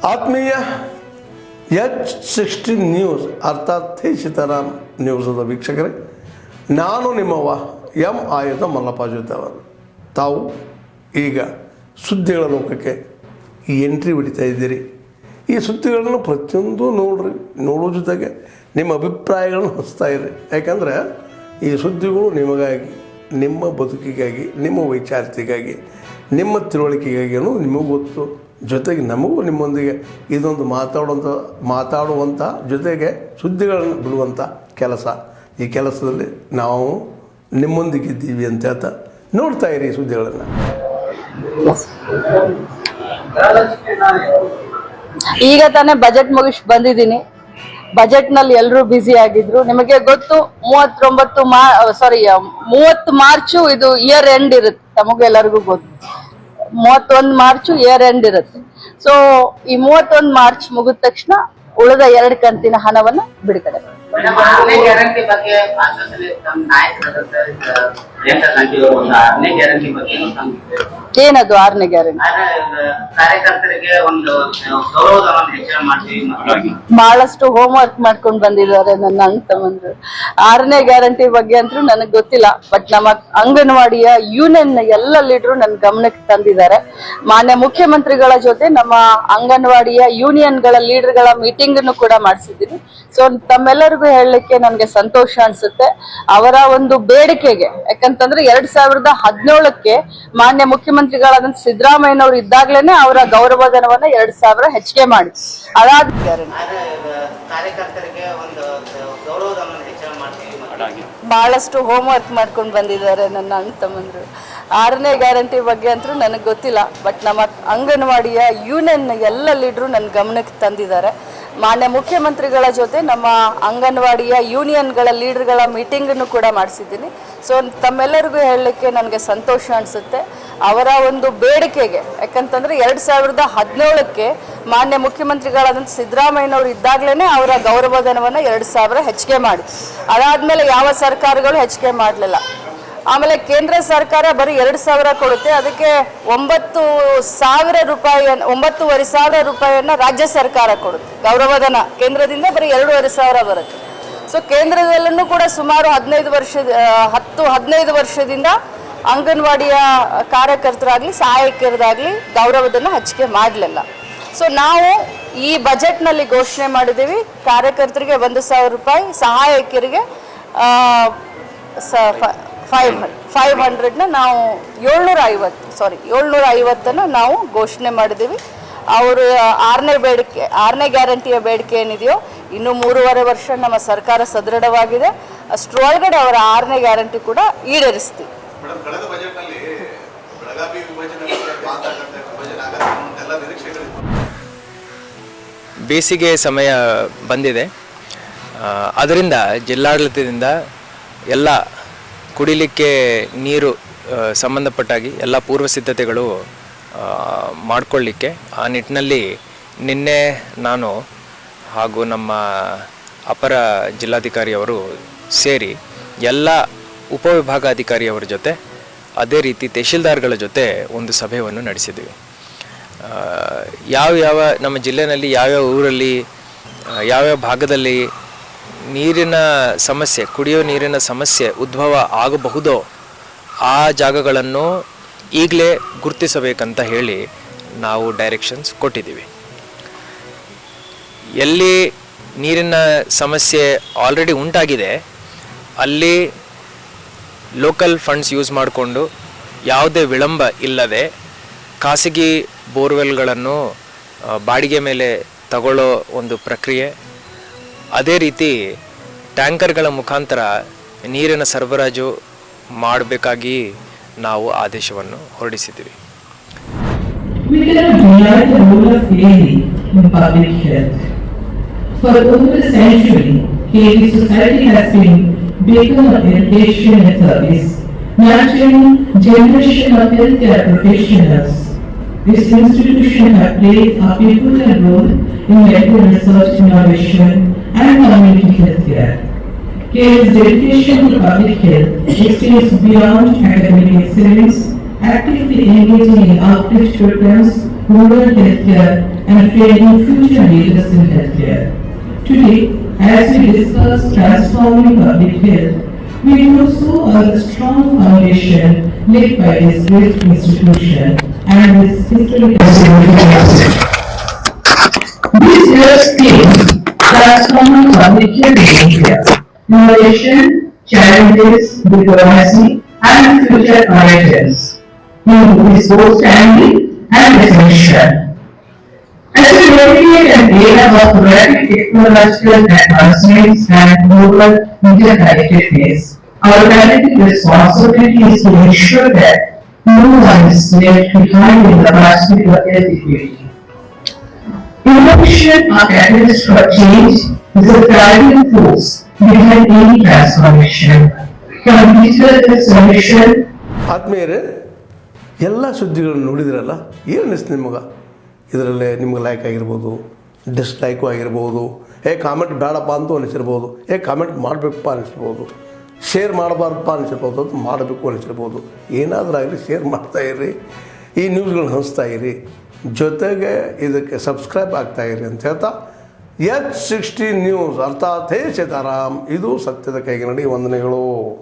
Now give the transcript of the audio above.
ಆತ್ಮೀಯ H16 news ಅರ್ಥಾತ್ ಹೇ ಸೀತಾರಾಮ್ ನ್ಯೂಸದ ವೀಕ್ಷಕರೇ, ನಾನು ನಿಮ್ಮವ ಎಂ ಆಯುಧ ಮಲ್ಲಪ್ಪ ಜೊತೆ ಅವರು. ತಾವು ಈಗ ಸುದ್ದಿಗಳ ಲೋಕಕ್ಕೆ ಎಂಟ್ರಿ ಹೊಡಿತಾ ಇದ್ದೀರಿ. ಈ ಸುದ್ದಿಗಳನ್ನು ಪ್ರತಿಯೊಂದು ನೋಡೋ ಜೊತೆಗೆ ನಿಮ್ಮ ಅಭಿಪ್ರಾಯಗಳನ್ನು ಹಚ್ತಾ ಇರಿ. ಯಾಕಂದರೆ ಈ ಸುದ್ದಿಗಳು ನಿಮಗಾಗಿ, ನಿಮ್ಮ ಬದುಕಿಗಾಗಿ, ನಿಮ್ಮ ವೈಚಾರಿಕೆಗಾಗಿ, ನಿಮ್ಮ ತಿಳುವಳಿಕೆಗಾಗಿ ಅನ್ನೋದು ನಿಮಗೂ ಗೊತ್ತು. ಜೊತೆಗೆ ನಮಗೂ ನಿಮ್ಮೊಂದಿಗೆ ಇದೊಂದು ಮಾತಾಡುವಂಥ ಜೊತೆಗೆ ಸುದ್ದಿಗಳನ್ನು ಬಿಡುವಂಥ ಕೆಲಸ. ಈ ಕೆಲಸದಲ್ಲಿ ನಾವು ನಿಮ್ಮೊಂದಿಗಿದ್ದೀವಿ ಅಂತ ಹೇಳ್ತಾ ನೋಡ್ತಾ ಇರಿ ಈ ಸುದ್ದಿಗಳನ್ನು. ಈಗ ತಾನೇ ಬಜೆಟ್ ಮುಗಿಸಿ ಬಂದಿದ್ದೀನಿ. ಬಜೆಟ್ನಲ್ಲಿ ಎಲ್ಲರೂ ಬ್ಯುಸಿ ಆಗಿದ್ರು. ನಿಮಗೆ ಗೊತ್ತು, 30 ಮಾರ್ಚು ಇದು ಇಯರ್ ಎಂಡ್ ಇರುತ್ತೆ. ತಮಗೆಲ್ಲರಿಗೂ ಗೊತ್ತು, 31 ಮಾರ್ಚು ಇಯರ್ ಎಂಡ್ ಇರುತ್ತೆ. ಸೊ ಈ 31 ಮಾರ್ಚ್ ಮುಗಿದ ತಕ್ಷಣ ಉಳಿದ 2 ಕಂತಿನ ಹಣವನ್ನ ಬಿಡುಗಡೆ. ಏನದು 6ನೇ ಗ್ಯಾರಂಟಿ? ಬಹಳಷ್ಟು ಹೋಮ್ ವರ್ಕ್ ಮಾಡ್ಕೊಂಡು ಬಂದಿದ್ದಾರೆ ನನ್ನ ಅಣ್ಣ ತಮ್ಮಂದ್ರು. 6ನೇ ಗ್ಯಾರಂಟಿ ಬಗ್ಗೆ ಅಂತೂ ನನಗೆ ಗೊತ್ತಿಲ್ಲ, ಬಟ್ ನಮ್ಮ ಅಂಗನವಾಡಿಯ ಯೂನಿಯನ್ ಎಲ್ಲ ಲೀಡರು ನನ್ನ ಗಮನಕ್ಕೆ ತಂದಿದ್ದಾರೆ. ಮಾನ್ಯ ಮುಖ್ಯಮಂತ್ರಿಗಳ ಜೊತೆ ನಮ್ಮ ಅಂಗನವಾಡಿಯ ಯೂನಿಯನ್ಗಳ ಲೀಡರ್ಗಳ ಮೀಟಿಂಗ್ ಅನ್ನು ಕೂಡ ಮಾಡಿಸಿದ್ದೀನಿ. ಸೊ ತಮ್ಮೆಲ್ಲರಿಗೂ ಹೇಳಲಿಕ್ಕೆ ನನಗೆ ಸಂತೋಷ ಅನ್ಸುತ್ತೆ. ಅವರ ಒಂದು ಬೇಡಿಕೆಗೆ, ಯಾಕಂತಂದ್ರೆ 2017ಕ್ಕೆ ಮಾನ್ಯ ಮುಖ್ಯಮಂತ್ರಿಗಳಾದಂತ ಸಿದ್ದರಾಮಯ್ಯನವರು ಇದ್ದಾಗ್ಲೇನೆ ಅವರ ಗೌರವಧನವನ್ನ 2,000 ಹೆಚ್ಚಿಗೆ ಮಾಡಿ ಬಹಳಷ್ಟು ಹೋಮ್ ವರ್ಕ್ ಮಾಡ್ಕೊಂಡು ಬಂದಿದ್ದಾರೆ ನನ್ನ ಅಣ್ಣ ತಮ್ಮಂದ್ರು. 6ನೇ ಗ್ಯಾರಂಟಿ ಬಗ್ಗೆ ಅಂತೂ ನನಗೆ ಗೊತ್ತಿಲ್ಲ, ಬಟ್ ನಮ್ಮ ಅಂಗನವಾಡಿಯ ಯೂನಿಯನ್ ಎಲ್ಲ ಲೀಡರು ನನ್ನ ಗಮನಕ್ಕೆ ತಂದಿದ್ದಾರೆ. ಮಾನ್ಯ ಮುಖ್ಯಮಂತ್ರಿಗಳ ಜೊತೆ ನಮ್ಮ ಅಂಗನವಾಡಿಯ ಯೂನಿಯನ್ಗಳ ಲೀಡರ್ಗಳ ಮೀಟಿಂಗ್ ಅನ್ನು ಕೂಡ ಮಾಡಿಸಿದ್ದೀನಿ. ಸೊ ತಮ್ಮೆಲ್ಲರಿಗೂ ಹೇಳಲಿಕ್ಕೆ ನನಗೆ ಸಂತೋಷ ಅನಿಸುತ್ತೆ. ಅವರ ಒಂದು ಬೇಡಿಕೆಗೆ, ಯಾಕಂತಂದ್ರೆ 2017ಕ್ಕೆ ಮಾನ್ಯ ಮುಖ್ಯಮಂತ್ರಿಗಳಾದಂಥ ಸಿದ್ದರಾಮಯ್ಯನವರು ಇದ್ದಾಗ್ಲೇನೆ ಅವರ ಗೌರವಧನವನ್ನ 2,000 ಹೆಚ್ಚಿಗೆ ಮಾಡಿ, ಅದಾದ್ಮೇಲೆ ಯಾವ ಸರ್ಕಾರಗಳು ಹೆಚ್ಚಿಗೆ ಮಾಡಲಿಲ್ಲ. ಆಮೇಲೆ ಕೇಂದ್ರ ಸರ್ಕಾರ ಬರೀ 2,000 ಕೊಡುತ್ತೆ. ಅದಕ್ಕೆ 9,000 ರೂಪಾಯಿ, 9,500 ರೂಪಾಯಿಯನ್ನ ರಾಜ್ಯ ಸರ್ಕಾರ ಕೊಡುತ್ತೆ ಗೌರವಧನ. ಕೇಂದ್ರದಿಂದ ಬರೀ 2,500 ಬರುತ್ತೆ. ಸೊ ಕೇಂದ್ರದಲ್ಲೂ ಕೂಡ ಸುಮಾರು 15 ವರ್ಷದಿಂದ ಅಂಗನವಾಡಿಯ ಕಾರ್ಯಕರ್ತರಾಗ್ಲಿ ಸಹಾಯಕರದಾಗ್ಲಿ ಗೌರವಧನ ಹೆಚ್ಚಿಗೆ ಮಾಡಲಿಲ್ಲ. ಸೊ ನಾವು ಈ ಬಜೆಟ್ನಲ್ಲಿ ಘೋಷಣೆ ಮಾಡಿದ್ದೀವಿ, ಕಾರ್ಯಕರ್ತರಿಗೆ 1,000 ರೂಪಾಯಿ, ಸಹಾಯಕರಿಗೆ 500ನ ನಾವು 750 ನಾವು ಘೋಷಣೆ ಮಾಡಿದ್ದೀವಿ. ಅವರು 6ನೇ ಗ್ಯಾರಂಟಿಯ ಬೇಡಿಕೆ ಏನಿದೆಯೋ, ಇನ್ನು 3.5 ವರ್ಷ ನಮ್ಮ ಸರ್ಕಾರ ಸದೃಢವಾಗಿದೆ. ಅಷ್ಟರೊಳಗಡೆ ಅವರ 6ನೇ ಗ್ಯಾರಂಟಿ ಕೂಡ ಈಡೇರಿಸ್ತೀವಿ. ಬೇಸಿಗೆ ಸಮಯ ಬಂದಿದೆ. ಅದರಿಂದ ಜಿಲ್ಲಾಡಳಿತದಿಂದ ಎಲ್ಲ ಕುಡಿಲಿಕ್ಕೆ ನೀರು ಸಂಬಂಧಪಟ್ಟಾಗಿ ಎಲ್ಲ ಪೂರ್ವ ಸಿದ್ಧತೆಗಳು ಮಾಡಿಕೊಳ್ಳಿಕ್ಕೆ ಆ ನಿಟ್ಟಿನಲ್ಲಿ ನಿನ್ನೆ ನಾನು ಹಾಗೂ ನಮ್ಮ ಅಪರ ಜಿಲ್ಲಾಧಿಕಾರಿಯವರು ಸೇರಿ ಎಲ್ಲ ಉಪವಿಭಾಗಾಧಿಕಾರಿಯವರ ಜೊತೆ, ಅದೇ ರೀತಿ ತಹಶೀಲ್ದಾರ್ಗಳ ಜೊತೆ ಒಂದು ಸಭೆಯನ್ನು ನಡೆಸಿದ್ವಿ. ಯಾವ ನಮ್ಮ ಜಿಲ್ಲೆಯಲ್ಲಿ ಯಾವ್ಯಾವ ಊರಲ್ಲಿ ಯಾವ್ಯಾವ ಭಾಗದಲ್ಲಿ ನೀರಿನ ಸಮಸ್ಯೆ, ಕುಡಿಯೋ ನೀರಿನ ಸಮಸ್ಯೆ ಉದ್ಭವ ಆಗಬಹುದೋ ಆ ಜಾಗಗಳನ್ನು ಈಗಲೇ ಗುರುತಿಸಬೇಕಂತ ಹೇಳಿ ನಾವು ಡೈರೆಕ್ಷನ್ಸ್ ಕೊಟ್ಟಿದ್ದೀವಿ. ಎಲ್ಲಿ ನೀರಿನ ಸಮಸ್ಯೆ ಆಲ್ರೆಡಿ ಉಂಟಾಗಿದೆ ಅಲ್ಲಿ ಲೋಕಲ್ ಫಂಡ್ಸ್ ಯೂಸ್ ಮಾಡಿಕೊಂಡು ಯಾವುದೇ ವಿಳಂಬ ಇಲ್ಲದೆ ಖಾಸಗಿ ಬೋರ್ವೆಲ್ಗಳನ್ನು ಬಾಡಿಗೆ ಮೇಲೆ ತಗೊಳ್ಳೋ ಒಂದು ಪ್ರಕ್ರಿಯೆ, ಅದೇ ರೀತಿ ಟ್ಯಾಂಕರ್ಗಳ ಮುಖಾಂತರ ನೀರಿನ ಸರಬರಾಜು ಮಾಡಬೇಕಾಗಿ ನಾವು ಆದೇಶವನ್ನು ಹೊರಡಿಸಿದ್ದೀವಿ. This institution has played a pivotal role in medical research, innovation, and community healthcare. CARE's dedication to public health extends beyond academic excellence, actively engaging in outreach programs, rural healthcare, and training future leaders in healthcare. Today, as we discuss transforming public health, we do so on a strong foundation laid by this great institution and its historical significance. This year's theme, Transforming Public Health in India, Innovation, Challenges, Diplomacy, and Future Horizons. Is both timely and essential. As we navigate an era of rapid technological advancements and global interconnectedness, our collective responsibility is to ensure that no one is left behind in the pursuit of health equity. Innovation, a catalyst for change, is a driving force behind any transformation. From digital transformation, ಆತ್ಮೀಯರೇ, ಎಲ್ಲ ಸುದ್ದಿಗಳನ್ನು ನೋಡಿದ್ರಲ್ಲ, ಏನು ಅನಿಸ್ತು ನಿಮಗೆ? ಇದರಲ್ಲೇ ನಿಮ್ಗೆ like ಆಗಿರ್ಬೋದು, ಡಿಸ್ಲೈಕು ಆಗಿರ್ಬೋದು, ಕಾಮೆಂಟ್ ಬೇಡಪ್ಪ ಅಂತೂ ಅನಿಸಿರ್ಬೋದು, ಕಾಮೆಂಟ್ ಮಾಡಬೇಕಪ್ಪ ಅನಿಸಿರ್ಬೋದು, ಶೇರ್ ಮಾಡಬಾರ್ದಪ್ಪ ಅನಿಸಿರ್ಬೋದು, ಅದು ಮಾಡಬೇಕು ಅನಿಸಿರ್ಬೋದು. ಏನಾದರೂ ಆಗಲಿ ಶೇರ್ ಮಾಡ್ತಾಯಿರಿ, ಈ ನ್ಯೂಸ್ಗಳನ್ನ ಹಂಚ್ತಾ ಇರಿ, ಜೊತೆಗೆ ಇದಕ್ಕೆ ಸಬ್ಸ್ಕ್ರೈಬ್ ಆಗ್ತಾಯಿರಿ ಅಂತ ಹೇಳ್ತಾ H16 ನ್ಯೂಸ್ ಅರ್ಥಾತ್ ಹೇ ಸೀತಾರಾಮ್, ಇದು ಸತ್ಯದ ಕೈಗನ್ನಡಿ. ವಂದನೆಗಳು.